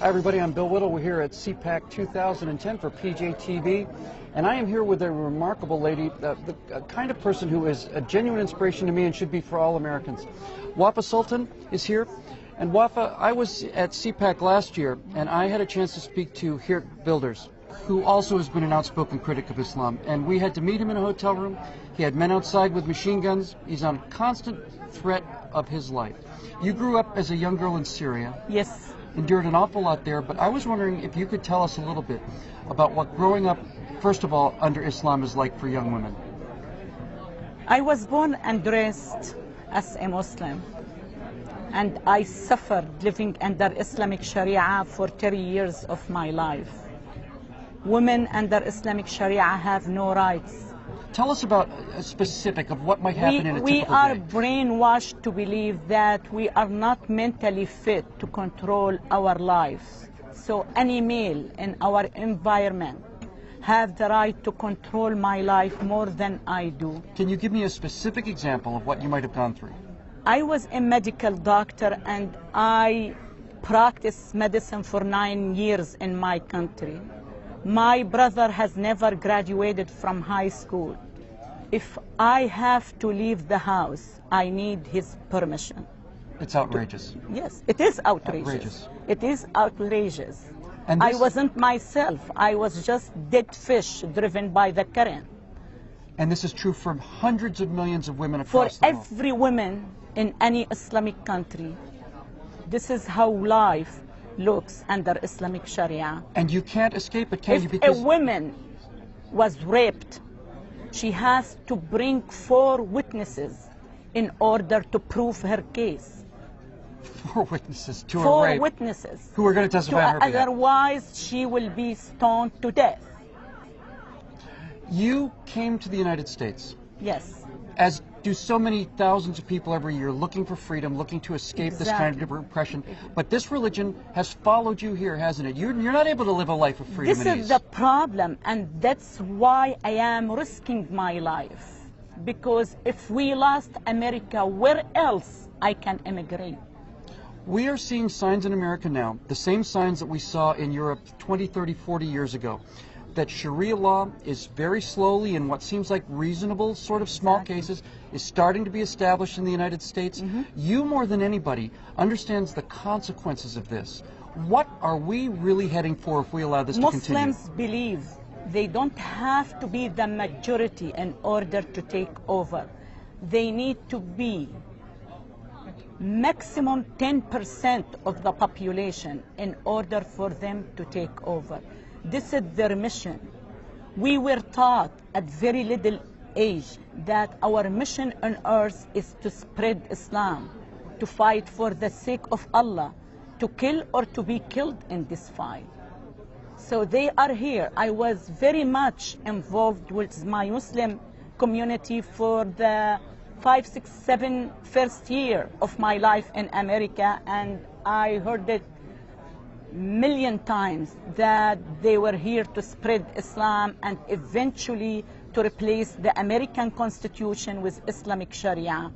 Hi everybody, I'm Bill Whittle. We're here at CPAC 2010 for PJTV, and I am here with a remarkable lady, the kind of person who is a genuine inspiration to me and should be for all Americans. Wafa Sultan is here, and Wafa, I was at CPAC last year, and I had a chance to speak to Geert Wilders, who also has been an outspoken critic of Islam, and we had to meet him in a hotel room. He had men outside with machine guns. He's on constant threat of his life. You grew up as a young girl in Syria. Yes. Endured an awful lot there, but I was wondering if you could tell us a little bit about what growing up, first of all, under Islam is like for young women. I was born and raised as a Muslim, and I suffered living under Islamic Sharia for 30 years of my life. Women under Islamic Sharia have no rights. Tell us about a specific of what might happen in a typical We are day. brainwashed to believe that we are not mentally fit to control our lives. So any male in our environment have the right to control my life more than I do. Can you give me a specific example of what you might have gone through? I was a medical doctor and I practiced medicine for 9 years in my country. My brother has never graduated from high school. If I have to leave the house, I need his permission. It's outrageous. Yes, it is outrageous. Outrageous. It is outrageous. And I this- wasn't myself. I was just dead fish driven by the current. And this is true for hundreds of millions of women For across the world. every woman in any Islamic country, this is how life looks under Islamic Sharia. And you can't escape it, can you? If a Because woman was raped, she has to bring 4 witnesses in order to prove her case. 4 witnesses to a 4 rape witnesses. who are going to testify on her behalf. Otherwise, she will be stoned to death. You came to the United States, Yes. as do so many thousands of people every year, looking for freedom, looking to escape this kind of repression. But this religion has followed you here, hasn't it? You're not able to live a life of freedom This and is ease. the problem, and that's why I am risking my life. Because if we lost America, where else I can immigrate? We are seeing signs in America now, the same signs that we saw in Europe 20, 30, 40 years ago, that Sharia law is very slowly, in what seems like reasonable sort of small cases, is starting to be established in the United States. You, more than anybody, understands the consequences of this. What are we really heading for if we allow this to continue? Muslims believe they don't have to be the majority in order to take over. They need to be maximum 10% of the population in order for them to take over. This is their mission. We were taught at very little age that our mission on earth is to spread Islam, to fight for the sake of Allah, to kill or to be killed in this fight. So they are here. I was very much involved with my Muslim community for the 5, 6, 7 first year of my life in America, and I heard it million times that they were here to spread Islam and eventually to replace the American Constitution with Islamic Sharia.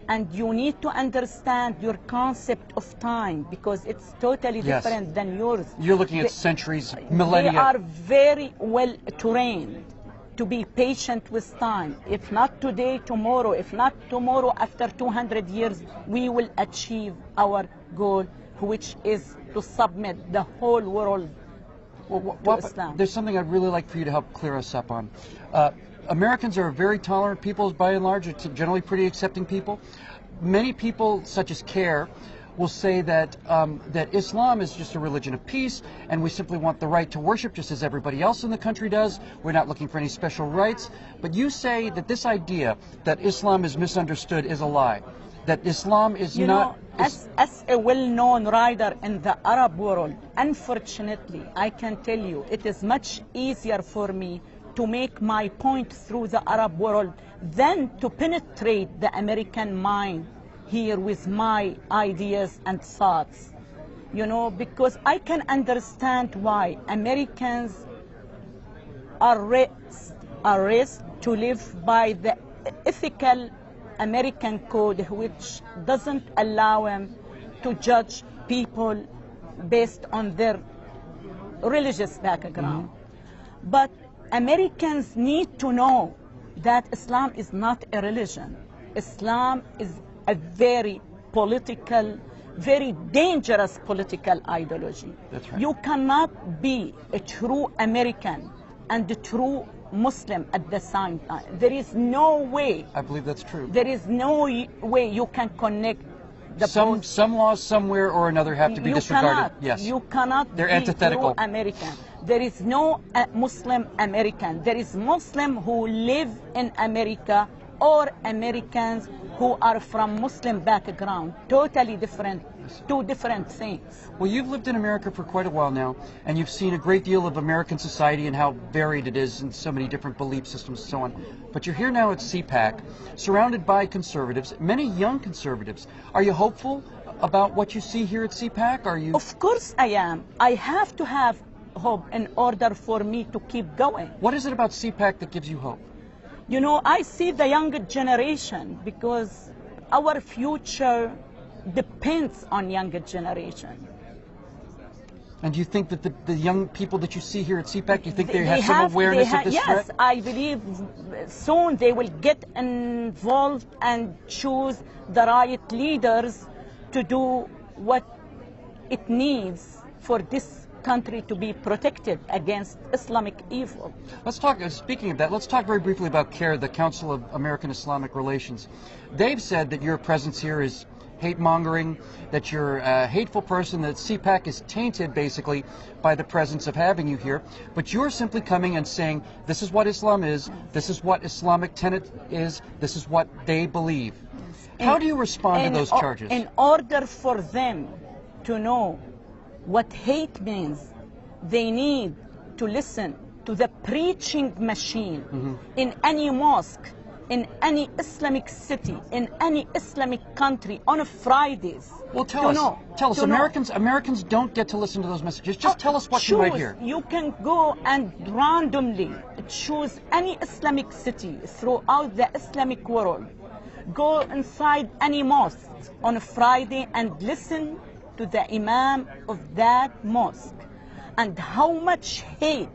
And you need to understand your concept of time, because it's totally different than yours. You're looking at centuries, millennia. They are very well trained to be patient with time. If not today, tomorrow. If not tomorrow, after 200 years, we will achieve our goal, which is to submit the whole world to Islam. There's something I'd really like for you to help clear us up on. Americans are very tolerant people, by and large. It's generally pretty accepting people. Many people, such as CARE, will say that that Islam is just a religion of peace, and we simply want the right to worship just as everybody else in the country does. We're not looking for any special rights. But you say that this idea that Islam is misunderstood is a lie. That Islam is not... As a well-known writer in the Arab world, unfortunately, I can tell you, it is much easier for me to make my point through the Arab world than to penetrate the American mind here with my ideas and thoughts. You know, because I can understand why Americans are raised to live by the ethical American code, which doesn't allow him to judge people based on their religious background. But Americans need to know that Islam is not a religion. Islam is a very political, very dangerous political ideology. That's right. You cannot be a true American and a true Muslim at the same time. There is no way. I believe that's true. There is no way you can connect the some laws somewhere or another have to be disregarded. Yes. You cannot They're be antithetical. true American. There is no Muslim American. There is Muslim who live in America or Americans who are from Muslim background. Totally different, two different things. Well, you've lived in America for quite a while now, and you've seen a great deal of American society and how varied it is and so many different belief systems and so on. But you're here now at CPAC, surrounded by conservatives, many young conservatives. Are you hopeful about what you see here at CPAC? Are you? Of course I am. I have to have hope in order for me to keep going. What is it about CPAC that gives you hope? You know, I see the younger generation because our future depends on younger generation. And do you think that the young people that you see here at CPAC, do you think they have some awareness of this threat? Yes, I believe soon they will get involved and choose the right leaders to do what it needs for this country to be protected against Islamic evil. Let's talk, speaking of that, let's talk very briefly about CARE, the Council of American Islamic Relations. They've said that your presence here is hate-mongering, that you're a hateful person, that CPAC is tainted basically by the presence of having you here, but you're simply coming and saying, this is what Islam is, this is what Islamic tenet is, this is what they believe. How do you respond to those charges? In order for them to know what hate means, they need to listen to the preaching machine in any mosque, in any Islamic city, in any Islamic country on Fridays. Well, tell us, Americans don't get to listen to those messages. Just tell us what you might hear. You can go and randomly choose any Islamic city throughout the Islamic world. Go inside any mosque on a Friday and listen to the imam of that mosque and how much hate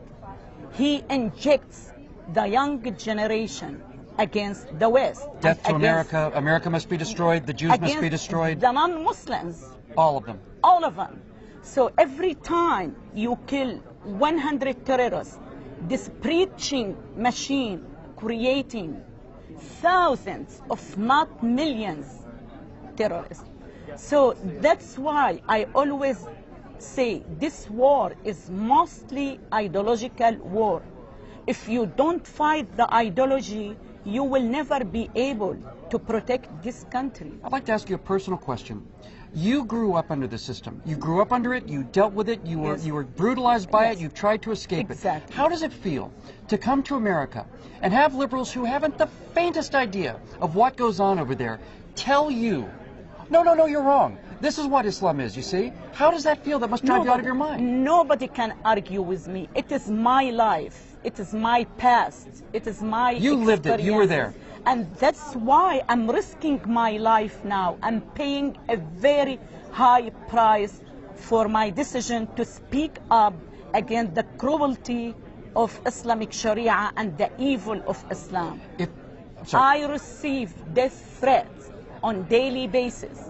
he injects the young generation against the West. Death to America, America must be destroyed, the Jews must be destroyed. The non-Muslims. All of them. All of them. So every time you kill 100 terrorists, this preaching machine creating thousands, if not millions, terrorists. So that's why I always say this war is mostly ideological war. If you don't fight the ideology, you will never be able to protect this country. I'd like to ask you a personal question. You grew up under the system. You grew up under it, you dealt with it, you were brutalized by it, you've tried to escape it. How does it feel to come to America and have liberals who haven't the faintest idea of what goes on over there tell you, no, you're wrong. This is what Islam is, you see? How does that feel? That must drive you out of your mind. Nobody can argue with me. It is my life. It is my past. It is my You lived it. You were there. And that's why I'm risking my life now. I'm paying a very high price for my decision to speak up against the cruelty of Islamic Sharia and the evil of Islam. I receive death threats on daily basis,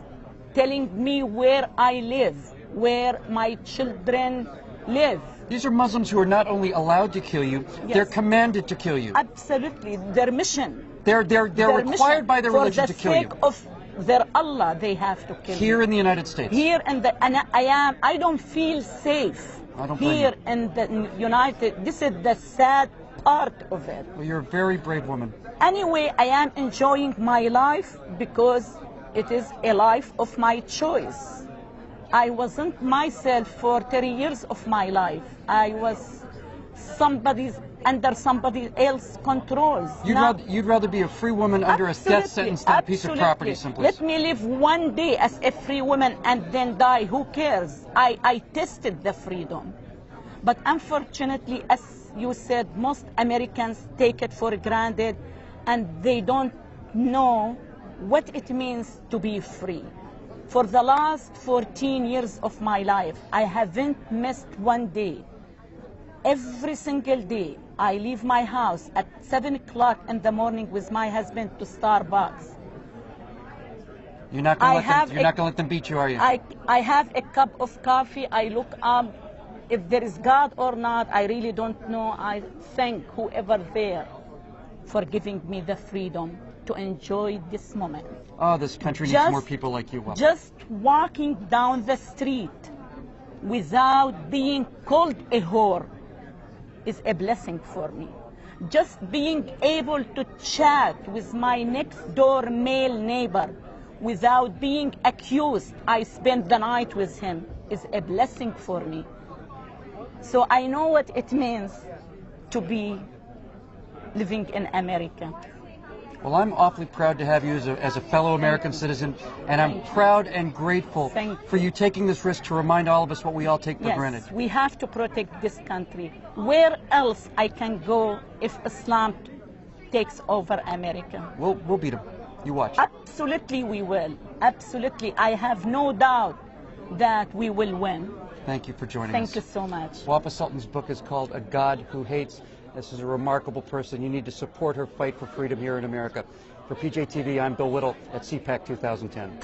telling me where I live, where my children live. These are Muslims who are not only allowed to kill you, they're commanded to kill you. Absolutely, their mission. They're required by their religion to kill you. For the sake of their Allah, they have to kill you. Here in the United States. Here in the, and I don't feel safe. I don't blame you. Here in the United, this is the sad part of it. Well, you're a very brave woman. Anyway, I am enjoying my life because it is a life of my choice. I wasn't myself for 30 years of my life. I was under somebody else's controls. You'd rather be a free woman under a death sentence than a piece of property, simply. Let me live one day as a free woman and then die. Who cares? I tested the freedom. But unfortunately, as you said, most Americans take it for granted and they don't know what it means to be free. For the last 14 years of my life, I haven't missed one day. Every single day, I leave my house at 7 o'clock in the morning with my husband to Starbucks. You're not going to let them beat you, are you? I have a cup of coffee. I look up. If there is God or not, I really don't know. I thank whoever there for giving me the freedom to enjoy this moment. Oh, this country needs more people like you, Wafa. Just walking down the street without being called a whore is a blessing for me. Just being able to chat with my next door male neighbor without being accused I spent the night with him is a blessing for me. So I know what it means to be living in America. Well, I'm awfully proud to have you as a fellow American citizen, and I'm proud and grateful for you taking this risk to remind all of us what we all take for granted. Yes, we have to protect this country. Where else I can go if Islam takes over America? We'll beat them. You watch. Absolutely we will. Absolutely. I have no doubt that we will win. Thank you for joining us. Thank you so much. Wafa Sultan's book is called A God Who Hates. This is a remarkable person. You need to support her fight for freedom here in America. For PJTV, I'm Bill Whittle at CPAC 2010.